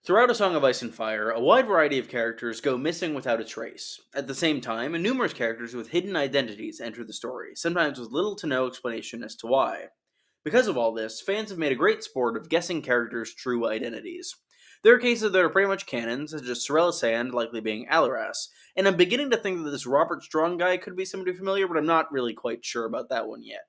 Throughout A Song of Ice and Fire, a wide variety of characters go missing without a trace. At the same time, numerous characters with hidden identities enter the story, sometimes with little to no explanation as to why. Because of all this, fans have made a great sport of guessing characters' true identities. There are cases that are pretty much canon, such as Sorella Sand likely being Alaras, and I'm beginning to think that this Robert Strong guy could be somebody familiar, but I'm not really quite sure about that one yet.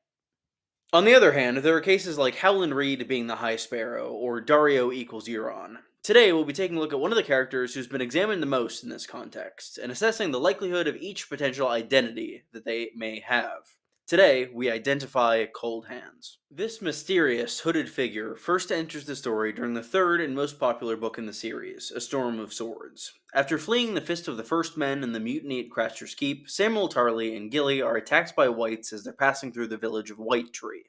On the other hand, there are cases like Howland Reed being the High Sparrow, or Dario equals Euron. Today, we'll be taking a look at one of the characters who's been examined the most in this context, and assessing the likelihood of each potential identity that they may have. Today, we identify Coldhands. This mysterious, hooded figure first enters the story during the third and most popular book in the series, A Storm of Swords. After fleeing the Fist of the First Men and the mutiny at Craster's Keep, Samuel Tarly and Gilly are attacked by Whites as they're passing through the village of White Tree.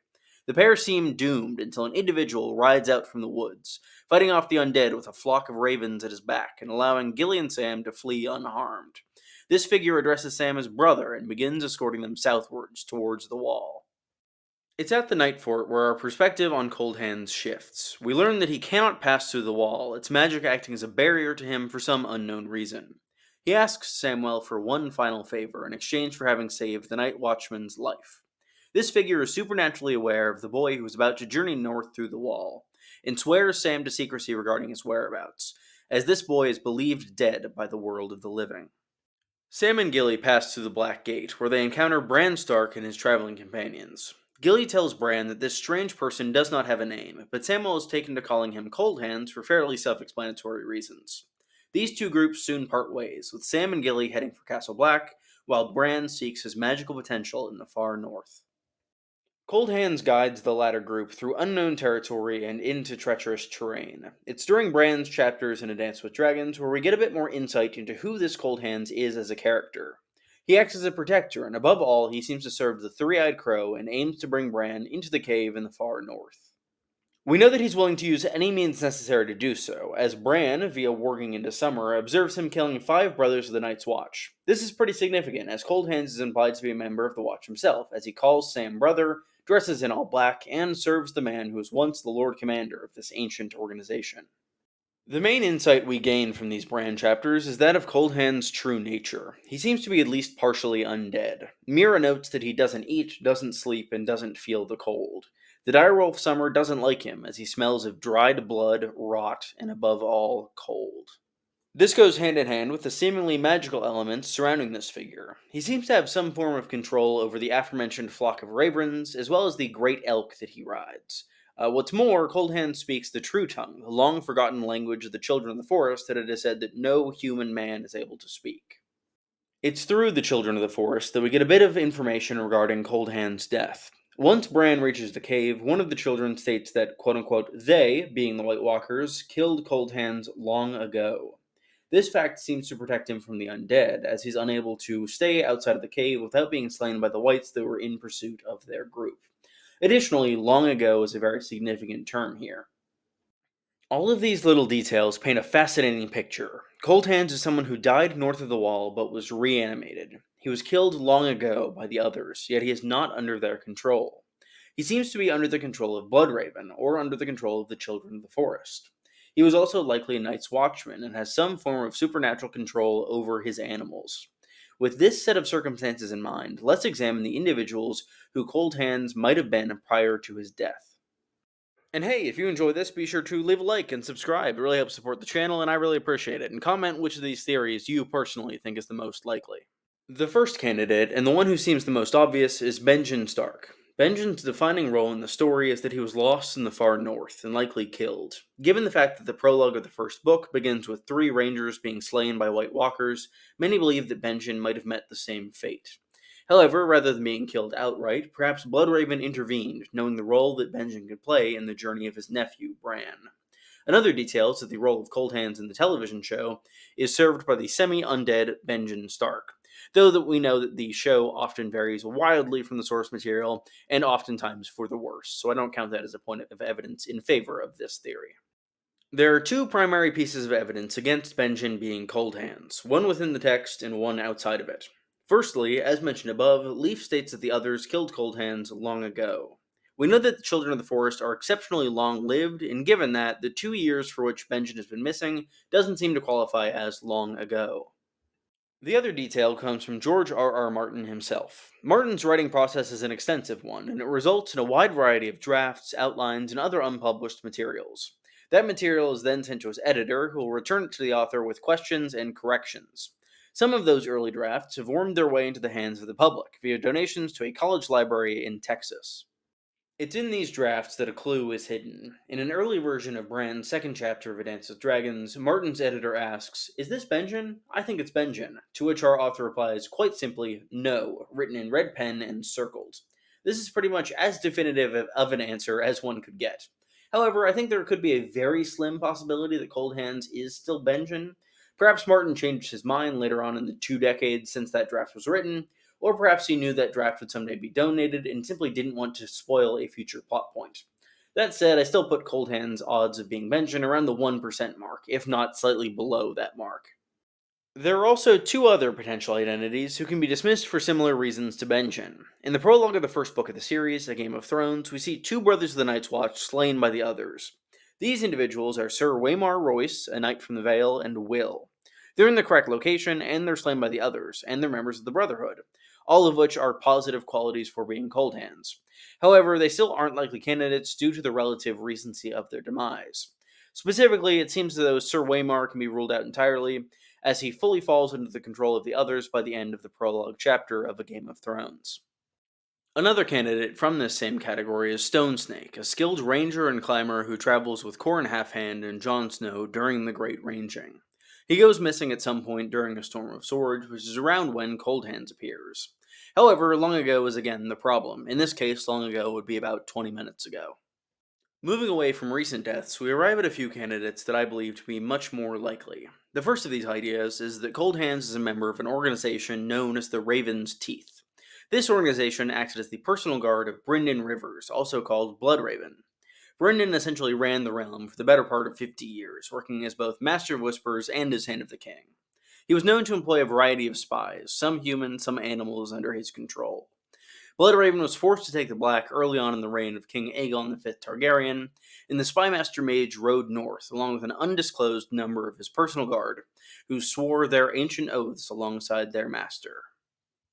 The pair seem doomed until an individual rides out from the woods, fighting off the undead with a flock of ravens at his back and allowing Gilly and Sam to flee unharmed. This figure addresses Sam as brother and begins escorting them southwards towards the wall. It's at the Night Fort where our perspective on Coldhands shifts. We learn that he cannot pass through the wall, its magic acting as a barrier to him for some unknown reason. He asks Samwell for one final favor in exchange for having saved the Night Watchman's life. This figure is supernaturally aware of the boy who is about to journey north through the wall, and swears Sam to secrecy regarding his whereabouts, as this boy is believed dead by the world of the living. Sam and Gilly pass through the Black Gate, where they encounter Bran Stark and his traveling companions. Gilly tells Bran that this strange person does not have a name, but Samwell is taken to calling him Coldhands for fairly self-explanatory reasons. These two groups soon part ways, with Sam and Gilly heading for Castle Black, while Bran seeks his magical potential in the far north. Coldhands guides the latter group through unknown territory and into treacherous terrain. It's during Bran's chapters in A Dance with Dragons where we get a bit more insight into who this Coldhands is as a character. He acts as a protector, and above all, he seems to serve the Three-Eyed Crow and aims to bring Bran into the cave in the far north. We know that he's willing to use any means necessary to do so, as Bran, via warging into summer, observes him killing 5 brothers of the Night's Watch. This is pretty significant, as Coldhands is implied to be a member of the Watch himself, as he calls Sam brother, dresses in all black, and serves the man who was once the Lord Commander of this ancient organization. The main insight we gain from these Bran chapters is that of Coldhands' true nature. He seems to be at least partially undead. Mira notes that he doesn't eat, doesn't sleep, and doesn't feel the cold. The direwolf Summer doesn't like him, as he smells of dried blood, rot, and above all, cold. This goes hand in hand with the seemingly magical elements surrounding this figure. He seems to have some form of control over the aforementioned flock of ravens, as well as the great elk that he rides. What's more, Coldhands speaks the true tongue, the long-forgotten language of the children of the forest that it is said that no human man is able to speak. It's through the children of the forest that we get a bit of information regarding Coldhands' death. Once Bran reaches the cave, one of the children states that, quote-unquote, they, being the White Walkers, killed Coldhands long ago. This fact seems to protect him from the undead, as he's unable to stay outside of the cave without being slain by the Whites that were in pursuit of their group. Additionally, long ago is a very significant term here. All of these little details paint a fascinating picture. Coldhands is someone who died north of the wall but was reanimated. He was killed long ago by the others, yet he is not under their control. He seems to be under the control of Bloodraven, or under the control of the Children of the Forest. He was also likely a Night's Watchman, and has some form of supernatural control over his animals. With this set of circumstances in mind, let's examine the individuals who Coldhands might have been prior to his death. And hey, if you enjoy this, be sure to leave a like and subscribe. It really helps support the channel, and I really appreciate it. And comment which of these theories you personally think is the most likely. The first candidate, and the one who seems the most obvious, is Benjen Stark. Benjen's defining role in the story is that he was lost in the far north, and likely killed. Given the fact that the prologue of the first book begins with 3 rangers being slain by White Walkers, many believe that Benjen might have met the same fate. However, rather than being killed outright, perhaps Bloodraven intervened, knowing the role that Benjen could play in the journey of his nephew, Bran. Another detail is that the role of Coldhands in the television show is served by the semi-undead Benjen Stark, though that we know that the show often varies wildly from the source material, and oftentimes for the worse, so I don't count that as a point of evidence in favor of this theory. There are 2 primary pieces of evidence against Benjen being Coldhands, one within the text and one outside of it. Firstly, as mentioned above, Leaf states that the others killed Coldhands long ago. We know that the Children of the Forest are exceptionally long-lived, and given that, the 2 years for which Benjen has been missing doesn't seem to qualify as long ago. The other detail comes from George R. Martin himself. Martin's writing process is an extensive one, and it results in a wide variety of drafts, outlines, and other unpublished materials. That material is then sent to his editor, who will return it to the author with questions and corrections. Some of those early drafts have wormed their way into the hands of the public via donations to a college library in Texas. It's in these drafts that a clue is hidden. In an early version of Brand's second chapter of A Dance with Dragons, Martin's editor asks, "Is this Benjen? I think it's Benjen." To which our author replies, quite simply, "No," written in red pen and circled. This is pretty much as definitive of an answer as one could get. However, I think there could be a very slim possibility that Coldhands is still Benjen. Perhaps Martin changed his mind later on in the 2 decades since that draft was written, or perhaps he knew that draft would someday be donated and simply didn't want to spoil a future plot point. That said, I still put Coldhands' odds of being mentioned around the 1% mark, if not slightly below that mark. There are also two other potential identities who can be dismissed for similar reasons to Benjen. In the prologue of the first book of the series, A Game of Thrones, we see two brothers of the Night's Watch slain by the others. These individuals are Sir Waymar Royce, a knight from the Vale, and Will. They're in the correct location, and they're slain by the others, and they're members of the Brotherhood, all of which are positive qualities for being Coldhands. However, they still aren't likely candidates due to the relative recency of their demise. Specifically, it seems as though Sir Waymar can be ruled out entirely, as he fully falls into the control of the others by the end of the prologue chapter of A Game of Thrones. Another candidate from this same category is Stonesnake, a skilled ranger and climber who travels with Qhorin Halfhand and Jon Snow during the Great Ranging. He goes missing at some point during a Storm of Swords, which is around when Coldhands appears. However, long ago is again the problem. In this case, long ago would be about 20 minutes ago. Moving away from recent deaths, we arrive at a few candidates that I believe to be much more likely. The first of these ideas is that Coldhands is a member of an organization known as the Raven's Teeth. This organization acted as the personal guard of Brynden Rivers, also called Bloodraven. Brynden essentially ran the realm for the better part of 50 years, working as both Master of Whispers and as Hand of the King. He was known to employ a variety of spies, some human, some animals, under his control. Bloodraven was forced to take the Black early on in the reign of King Aegon V Targaryen, and the Spymaster Mage rode north, along with an undisclosed number of his personal guard, who swore their ancient oaths alongside their master.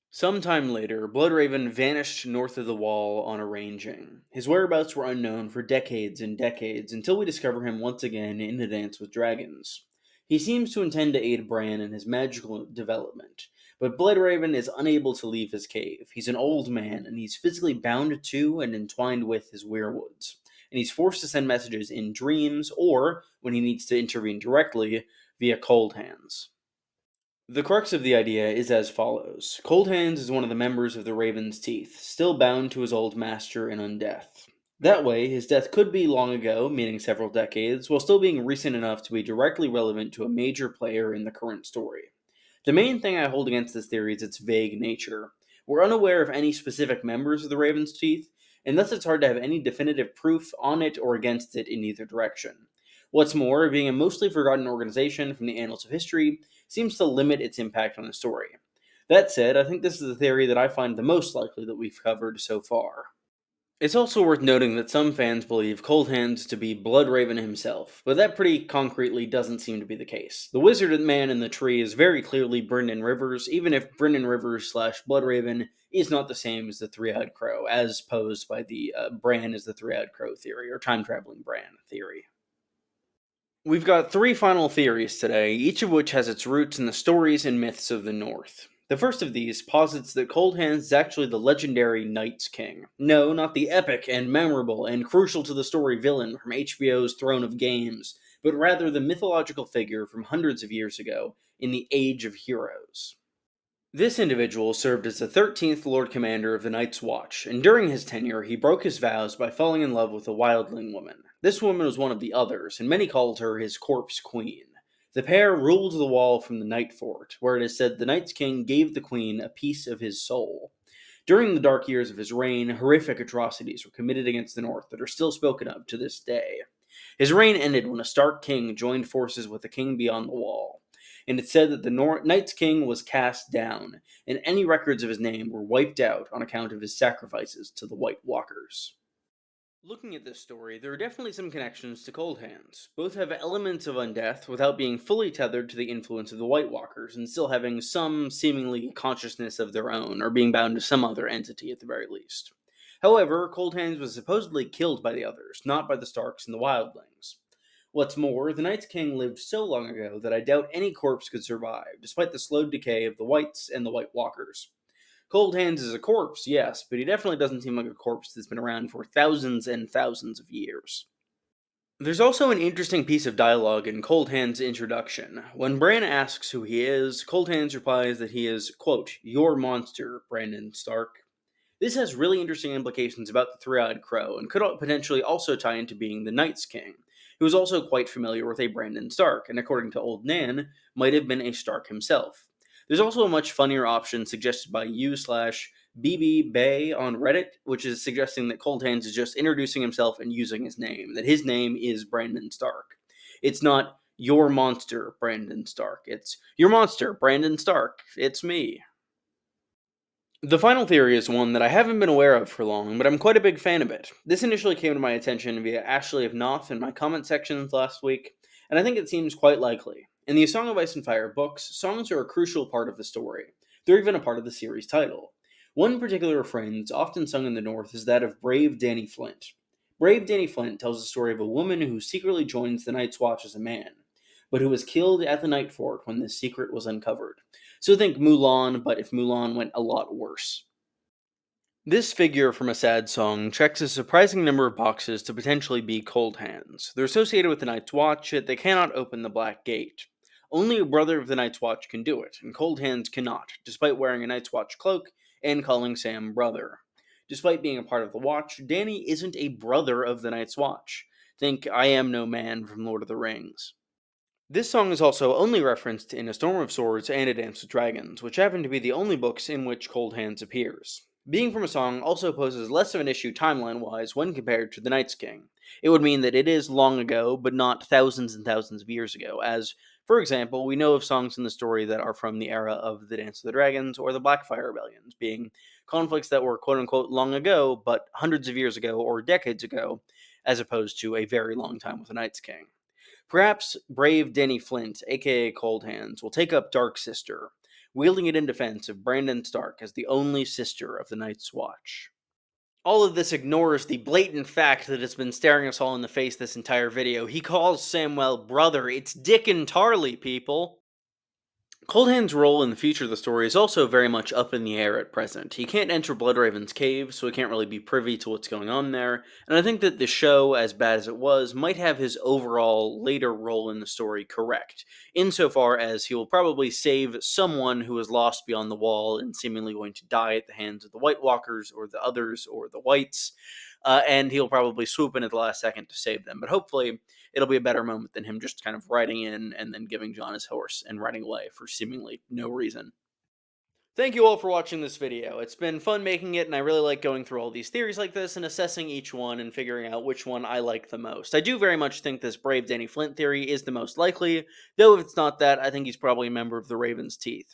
Sometime later, Bloodraven vanished north of the Wall on a ranging. His whereabouts were unknown for decades and decades, until we discover him once again in A Dance with Dragons. He seems to intend to aid Bran in his magical development, but Bloodraven is unable to leave his cave. He's an old man, and he's physically bound to and entwined with his weirwoods, and he's forced to send messages in dreams, or, when he needs to intervene directly, via Coldhands. The crux of the idea is as follows. Coldhands is one of the members of the Raven's Teeth, still bound to his old master in undeath. That way, his death could be long ago, meaning several decades, while still being recent enough to be directly relevant to a major player in the current story. The main thing I hold against this theory is its vague nature. We're unaware of any specific members of the Raven's Teeth, and thus it's hard to have any definitive proof on it or against it in either direction. What's more, being a mostly forgotten organization from the annals of history seems to limit its impact on the story. That said, I think this is the theory that I find the most likely that we've covered so far. It's also worth noting that some fans believe Coldhands to be Bloodraven himself, but that pretty concretely doesn't seem to be the case. The wizard man in the tree is very clearly Brynden Rivers, even if Brynden Rivers / Bloodraven is not the same as the Three-Eyed Crow, as posed by the Bran is the Three-Eyed Crow theory, or time-traveling Bran theory. We've got three final theories today, each of which has its roots in the stories and myths of the North. The first of these posits that Coldhands is actually the legendary Night's King. No, not the epic and memorable and crucial to the story villain from HBO's Throne of Games, but rather the mythological figure from hundreds of years ago in the Age of Heroes. This individual served as the 13th Lord Commander of the Night's Watch, and during his tenure he broke his vows by falling in love with a wildling woman. This woman was one of the others, and many called her his corpse queen. The pair ruled the Wall from the Night Fort, where it is said the Night's King gave the queen a piece of his soul. During the dark years of his reign, horrific atrocities were committed against the North that are still spoken of to this day. His reign ended when a Stark king joined forces with the king beyond the Wall, and it's said that the Night's King was cast down, and any records of his name were wiped out on account of his sacrifices to the White Walkers. Looking at this story, there are definitely some connections to Coldhands. Both have elements of undeath without being fully tethered to the influence of the White Walkers and still having some seemingly consciousness of their own, or being bound to some other entity at the very least. However, Coldhands was supposedly killed by the others, not by the Starks and the Wildlings. What's more, the Night's King lived so long ago that I doubt any corpse could survive, despite the slow decay of the Whites and the White Walkers. Coldhands is a corpse, yes, but he definitely doesn't seem like a corpse that's been around for thousands and thousands of years. There's also an interesting piece of dialogue in Coldhands' introduction. When Bran asks who he is, Coldhands replies that he is, quote, your monster, Brandon Stark. This has really interesting implications about the Three-Eyed Crow, and could potentially also tie into being the Night's King, who is also quite familiar with a Brandon Stark, and according to Old Nan, might have been a Stark himself. There's also a much funnier option suggested by u/BB Bay on Reddit, which is suggesting that Coldhands is just introducing himself and using his name, that his name is Brandon Stark. It's not your monster, Brandon Stark. It's your monster, Brandon Stark. It's me. The final theory is one that I haven't been aware of for long, but I'm quite a big fan of it. This initially came to my attention via Ashley of Noth in my comment sections last week, and I think it seems quite likely. In the A Song of Ice and Fire books, songs are a crucial part of the story. They're even a part of the series title. One particular refrain that's often sung in the North is that of Brave Danny Flint. Brave Danny Flint tells the story of a woman who secretly joins the Night's Watch as a man, but who was killed at the Night Fort when this secret was uncovered. So think Mulan, but if Mulan went a lot worse. This figure from a sad song checks a surprising number of boxes to potentially be Coldhands. They're associated with the Night's Watch, yet they cannot open the Black Gate. Only a brother of the Night's Watch can do it, and Coldhands cannot, despite wearing a Night's Watch cloak and calling Sam brother. Despite being a part of the Watch, Danny isn't a brother of the Night's Watch. Think I Am No Man from Lord of the Rings. This song is also only referenced in A Storm of Swords and A Dance with Dragons, which happen to be the only books in which Coldhands appears. Being from a song also poses less of an issue timeline-wise when compared to The Night's King. It would mean that it is long ago, but not thousands and thousands of years ago, as, for example, we know of songs in the story that are from the era of The Dance of the Dragons or the Blackfire Rebellions, being conflicts that were quote-unquote long ago, but hundreds of years ago or decades ago, as opposed to a very long time with The Night's King. Perhaps brave Denny Flint, aka Coldhands, will take up Dark Sister, wielding it in defense of Brandon Stark as the only sister of the Night's Watch. All of this ignores the blatant fact that it's been staring us all in the face this entire video. He calls Samwell brother. It's Dickon Tarley, people. Coldhands' role in the future of the story is also very much up in the air at present. He can't enter Bloodraven's cave, so he can't really be privy to what's going on there, and I think that the show, as bad as it was, might have his overall later role in the story correct, insofar as he will probably save someone who is lost beyond the wall and seemingly going to die at the hands of the White Walkers, or the others, or the Whites, and he'll probably swoop in at the last second to save them, but hopefully it'll be a better moment than him just kind of riding in and then giving Jon his horse and riding away for seemingly no reason. Thank you all for watching this video. It's been fun making it, and I really like going through all these theories like this and assessing each one and figuring out which one I like the most. I do very much think this Brave Danny Flint theory is the most likely, though if it's not that, I think he's probably a member of the Raven's Teeth.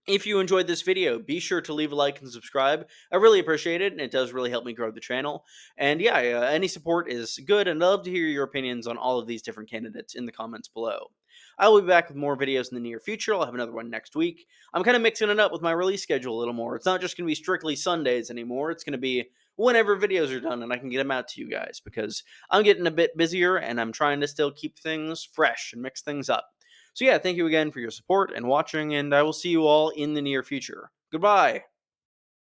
If you enjoyed this video, be sure to leave a like and subscribe. I really appreciate it, and it does really help me grow the channel. And yeah, any support is good, and I'd love to hear your opinions on all of these different candidates in the comments below. I will be back with more videos in the near future. I'll have another one next week. I'm kind of mixing it up with my release schedule a little more. It's not just going to be strictly Sundays anymore. It's going to be whenever videos are done and I can get them out to you guys, because I'm getting a bit busier and I'm trying to still keep things fresh and mix things up. So yeah, thank you again for your support and watching, and I will see you all in the near future. Goodbye!